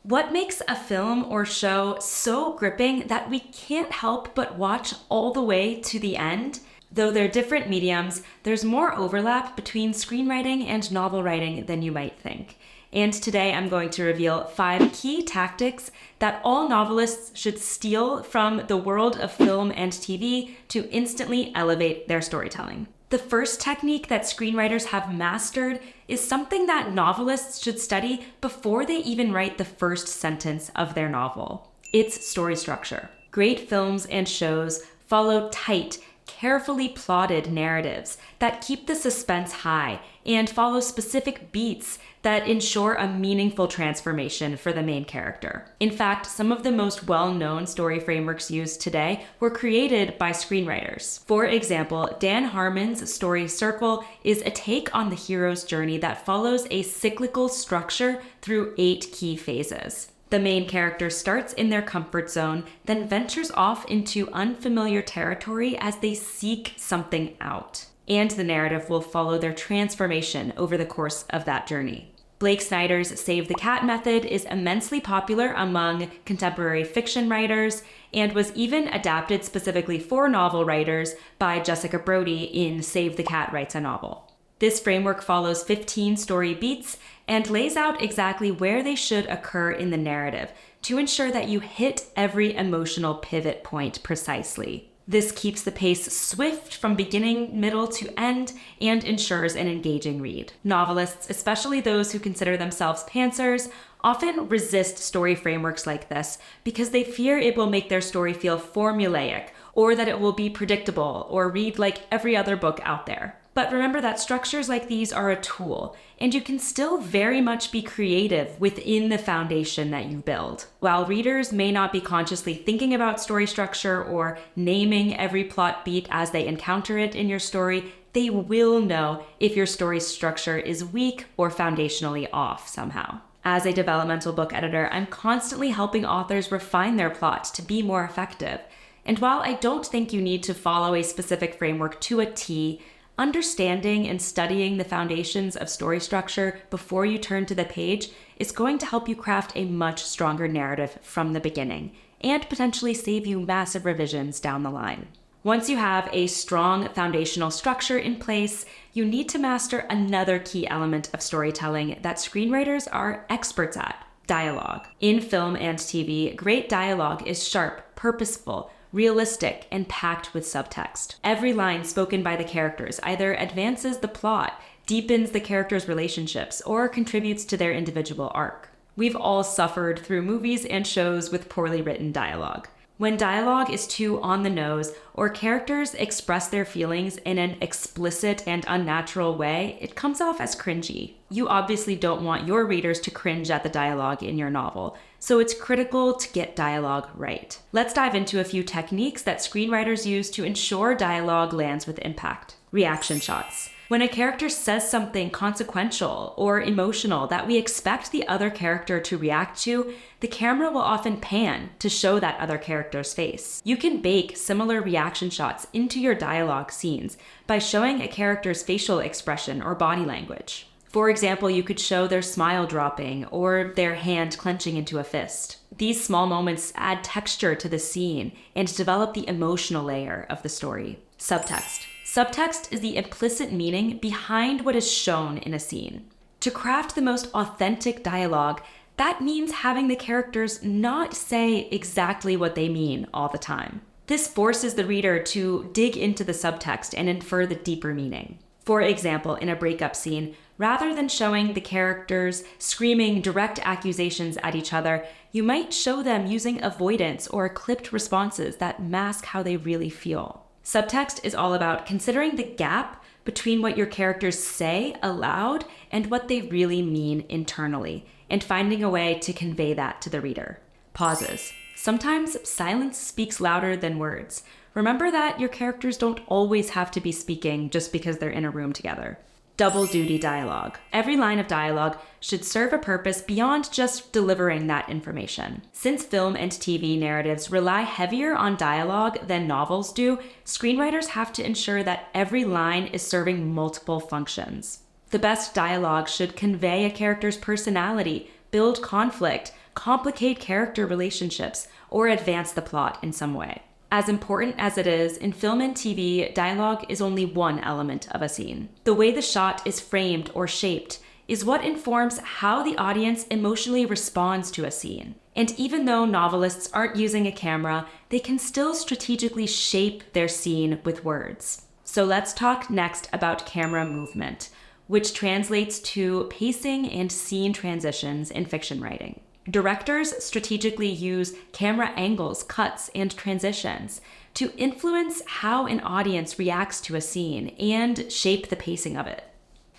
What makes a film or show so gripping that we can't help but watch all the way to the end? Though they're different mediums, there's more overlap between screenwriting and novel writing than you might think. And today I'm going to reveal 5 key tactics that all novelists should steal from the world of film and TV to instantly elevate their storytelling. The first technique that screenwriters have mastered is something that novelists should study before they even write the first sentence of their novel. It's story structure. Great films and shows follow tight, carefully plotted narratives that keep the suspense high and follow specific beats that ensure a meaningful transformation for the main character. In fact, some of the most well-known story frameworks used today were created by screenwriters. For example, Dan Harmon's story circle is a take on the hero's journey that follows a cyclical structure through 8 key phases. The main character starts in their comfort zone, then ventures off into unfamiliar territory as they seek something out. And the narrative will follow their transformation over the course of that journey. Blake Snyder's Save the Cat method is immensely popular among contemporary fiction writers and was even adapted specifically for novel writers by Jessica Brody in Save the Cat Writes a Novel. This framework follows 15 story beats and lays out exactly where they should occur in the narrative to ensure that you hit every emotional pivot point precisely. This keeps the pace swift from beginning, middle to end and ensures an engaging read. Novelists, especially those who consider themselves pantsers, often resist story frameworks like this because they fear it will make their story feel formulaic or that it will be predictable or read like every other book out there. But remember that structures like these are a tool, and you can still very much be creative within the foundation that you build. While readers may not be consciously thinking about story structure or naming every plot beat as they encounter it in your story, they will know if your story structure is weak or foundationally off somehow. As a developmental book editor, I'm constantly helping authors refine their plot to be more effective. And while I don't think you need to follow a specific framework to a T, understanding and studying the foundations of story structure before you turn to the page is going to help you craft a much stronger narrative from the beginning and potentially save you massive revisions down the line. Once you have a strong foundational structure in place, you need to master another key element of storytelling that screenwriters are experts at: dialogue. In film and TV, great dialogue is sharp, purposeful, realistic, and packed with subtext. Every line spoken by the characters either advances the plot, deepens the characters' relationships, or contributes to their individual arc. We've all suffered through movies and shows with poorly written dialogue. When dialogue is too on the nose, or characters express their feelings in an explicit and unnatural way, it comes off as cringy. You obviously don't want your readers to cringe at the dialogue in your novel, so it's critical to get dialogue right. Let's dive into a few techniques that screenwriters use to ensure dialogue lands with impact. Reaction shots. When a character says something consequential or emotional that we expect the other character to react to, the camera will often pan to show that other character's face. You can bake similar reaction shots into your dialogue scenes by showing a character's facial expression or body language. For example, you could show their smile dropping or their hand clenching into a fist. These small moments add texture to the scene and develop the emotional layer of the story. Subtext. Subtext is the implicit meaning behind what is shown in a scene. To craft the most authentic dialogue, that means having the characters not say exactly what they mean all the time. This forces the reader to dig into the subtext and infer the deeper meaning. For example, in a breakup scene, rather than showing the characters screaming direct accusations at each other, you might show them using avoidance or clipped responses that mask how they really feel. Subtext is all about considering the gap between what your characters say aloud and what they really mean internally, and finding a way to convey that to the reader. Pauses. Sometimes silence speaks louder than words. Remember that your characters don't always have to be speaking just because they're in a room together. Double duty dialogue. Every line of dialogue should serve a purpose beyond just delivering that information. Since film and TV narratives rely heavier on dialogue than novels do, screenwriters have to ensure that every line is serving multiple functions. The best dialogue should convey a character's personality, build conflict, complicate character relationships, or advance the plot in some way. As important as it is, in film and TV, dialogue is only one element of a scene. The way the shot is framed or shaped is what informs how the audience emotionally responds to a scene. And even though novelists aren't using a camera, they can still strategically shape their scene with words. So let's talk next about camera movement, which translates to pacing and scene transitions in fiction writing. Directors strategically use camera angles, cuts, and transitions to influence how an audience reacts to a scene and shape the pacing of it.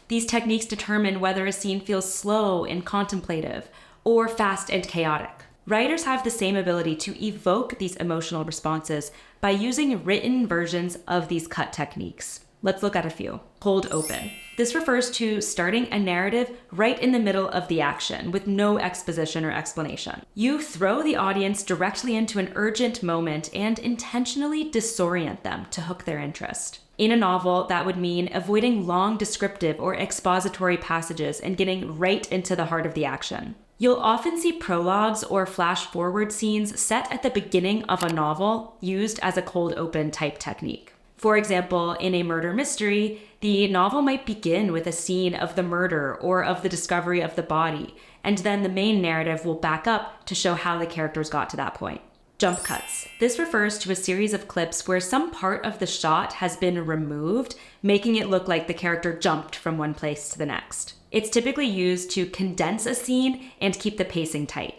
These techniques determine whether a scene feels slow and contemplative or fast and chaotic. Writers have the same ability to evoke these emotional responses by using written versions of these cut techniques. Let's look at a few. Cold open. This refers to starting a narrative right in the middle of the action with no exposition or explanation. You throw the audience directly into an urgent moment and intentionally disorient them to hook their interest. In a novel, that would mean avoiding long descriptive or expository passages and getting right into the heart of the action. You'll often see prologues or flash-forward scenes set at the beginning of a novel used as a cold open type technique. For example, in a murder mystery, the novel might begin with a scene of the murder or of the discovery of the body, and then the main narrative will back up to show how the characters got to that point. Jump cuts. This refers to a series of clips where some part of the shot has been removed, making it look like the character jumped from one place to the next. It's typically used to condense a scene and keep the pacing tight.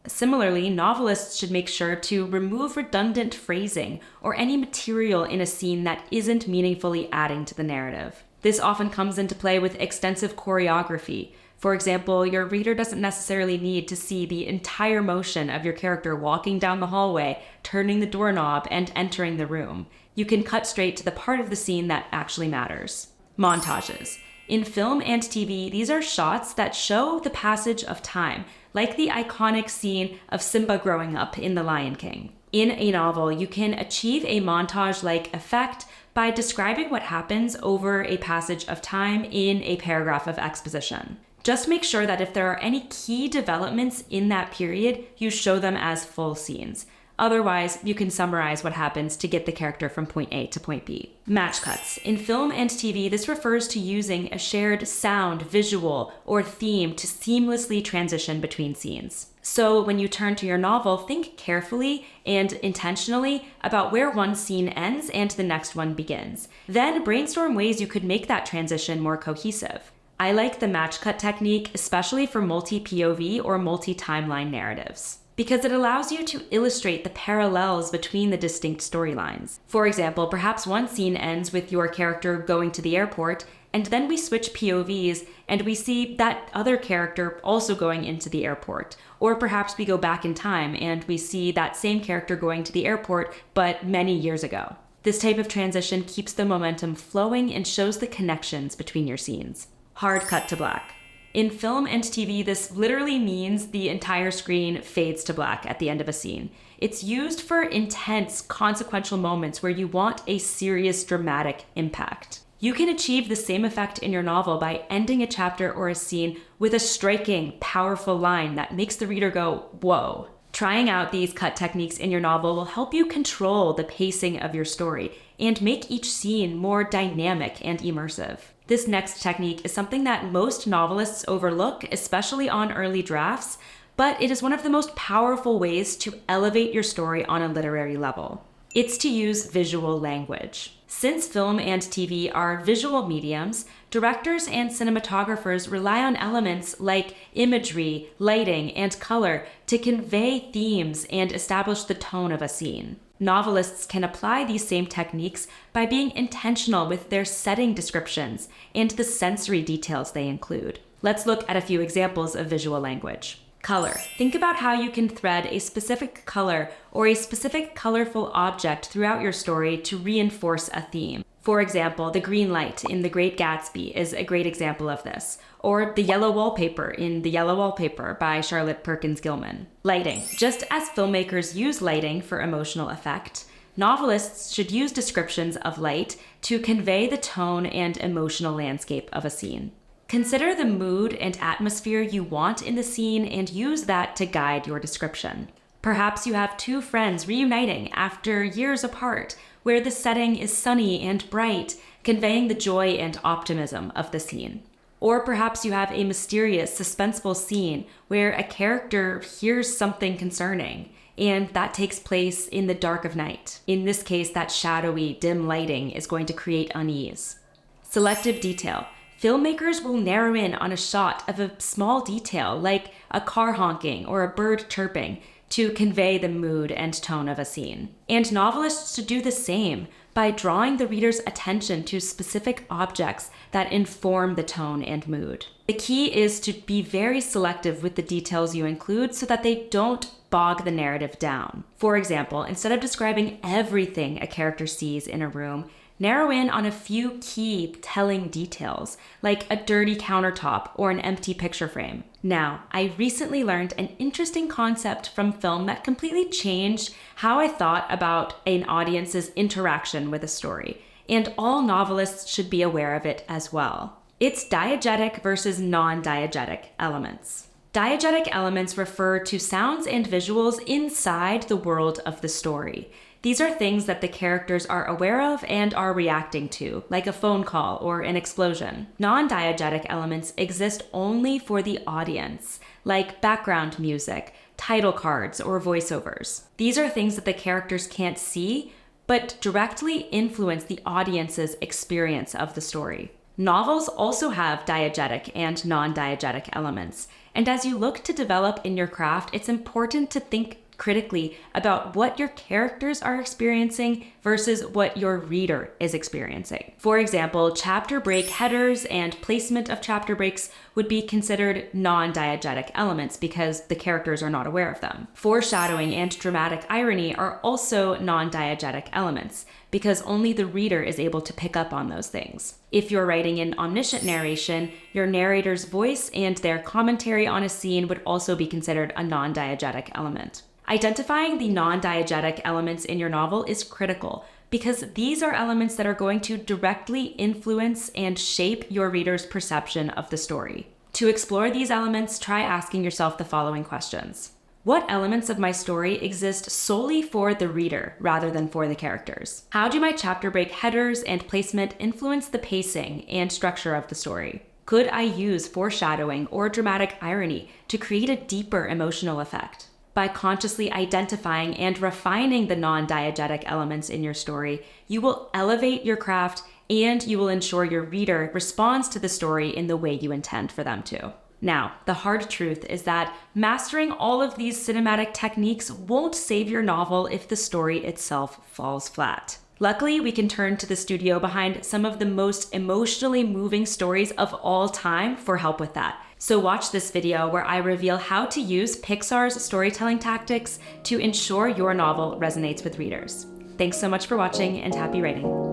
Similarly, novelists should make sure to remove redundant phrasing or any material in a scene that isn't meaningfully adding to the narrative. This often comes into play with extensive choreography. For example, your reader doesn't necessarily need to see the entire motion of your character walking down the hallway, turning the doorknob, and entering the room. You can cut straight to the part of the scene that actually matters. Montages. In film and TV, these are shots that show the passage of time, like the iconic scene of Simba growing up in The Lion King. In a novel, you can achieve a montage-like effect by describing what happens over a passage of time in a paragraph of exposition. Just make sure that if there are any key developments in that period, you show them as full scenes. Otherwise, you can summarize what happens to get the character from point A to point B. Match cuts. In film and TV, this refers to using a shared sound, visual, or theme to seamlessly transition between scenes. So when you turn to your novel, think carefully and intentionally about where one scene ends and the next one begins. Then brainstorm ways you could make that transition more cohesive. I like the match cut technique, especially for multi-POV or multi-timeline narratives, because it allows you to illustrate the parallels between the distinct storylines. For example, perhaps one scene ends with your character going to the airport, and then we switch POVs and we see that other character also going into the airport. Or perhaps we go back in time and we see that same character going to the airport, but many years ago. This type of transition keeps the momentum flowing and shows the connections between your scenes. Hard cut to black. In film and TV, this literally means the entire screen fades to black at the end of a scene. It's used for intense, consequential moments where you want a serious, dramatic impact. You can achieve the same effect in your novel by ending a chapter or a scene with a striking, powerful line that makes the reader go, whoa. Trying out these cut techniques in your novel will help you control the pacing of your story and make each scene more dynamic and immersive. This next technique is something that most novelists overlook, especially on early drafts, but it is one of the most powerful ways to elevate your story on a literary level. It's to use visual language. Since film and TV are visual mediums, directors and cinematographers rely on elements like imagery, lighting, and color to convey themes and establish the tone of a scene. Novelists can apply these same techniques by being intentional with their setting descriptions and the sensory details they include. Let's look at a few examples of visual language. Color. Think about how you can thread a specific color or a specific colorful object throughout your story to reinforce a theme. For example, the green light in The Great Gatsby is a great example of this, or the yellow wallpaper in The Yellow Wallpaper by Charlotte Perkins Gilman. Lighting. Just as filmmakers use lighting for emotional effect, novelists should use descriptions of light to convey the tone and emotional landscape of a scene. Consider the mood and atmosphere you want in the scene and use that to guide your description. Perhaps you have two friends reuniting after years apart, where the setting is sunny and bright, conveying the joy and optimism of the scene. Or perhaps you have a mysterious, suspenseful scene where a character hears something concerning, and that takes place in the dark of night. In this case, that shadowy, dim lighting is going to create unease. Selective detail. Filmmakers will narrow in on a shot of a small detail, like a car honking or a bird chirping, to convey the mood and tone of a scene. And novelists should do the same by drawing the reader's attention to specific objects that inform the tone and mood. The key is to be very selective with the details you include so that they don't bog the narrative down. For example, instead of describing everything a character sees in a room, narrow in on a few key telling details, like a dirty countertop or an empty picture frame. Now, I recently learned an interesting concept from film that completely changed how I thought about an audience's interaction with a story, and all novelists should be aware of it as well. It's diegetic versus non-diegetic elements. Diegetic elements refer to sounds and visuals inside the world of the story. These are things that the characters are aware of and are reacting to, like a phone call or an explosion. Non-diegetic elements exist only for the audience, like background music, title cards, or voiceovers. These are things that the characters can't see, but directly influence the audience's experience of the story. Novels also have diegetic and non-diegetic elements, and as you look to develop in your craft, it's important to think critically about what your characters are experiencing versus what your reader is experiencing. For example, chapter break headers and placement of chapter breaks would be considered non-diegetic elements because the characters are not aware of them. Foreshadowing and dramatic irony are also non-diegetic elements because only the reader is able to pick up on those things. If you're writing in omniscient narration, your narrator's voice and their commentary on a scene would also be considered a non-diegetic element. Identifying the non-diegetic elements in your novel is critical because these are elements that are going to directly influence and shape your reader's perception of the story. To explore these elements, try asking yourself the following questions. What elements of my story exist solely for the reader rather than for the characters? How do my chapter break headers and placement influence the pacing and structure of the story? Could I use foreshadowing or dramatic irony to create a deeper emotional effect? By consciously identifying and refining the non-diegetic elements in your story, you will elevate your craft and you will ensure your reader responds to the story in the way you intend for them to. Now, the hard truth is that mastering all of these cinematic techniques won't save your novel if the story itself falls flat. Luckily, we can turn to the studio behind some of the most emotionally moving stories of all time for help with that. So watch this video where I reveal how to use Pixar's storytelling tactics to ensure your novel resonates with readers. Thanks so much for watching and happy writing.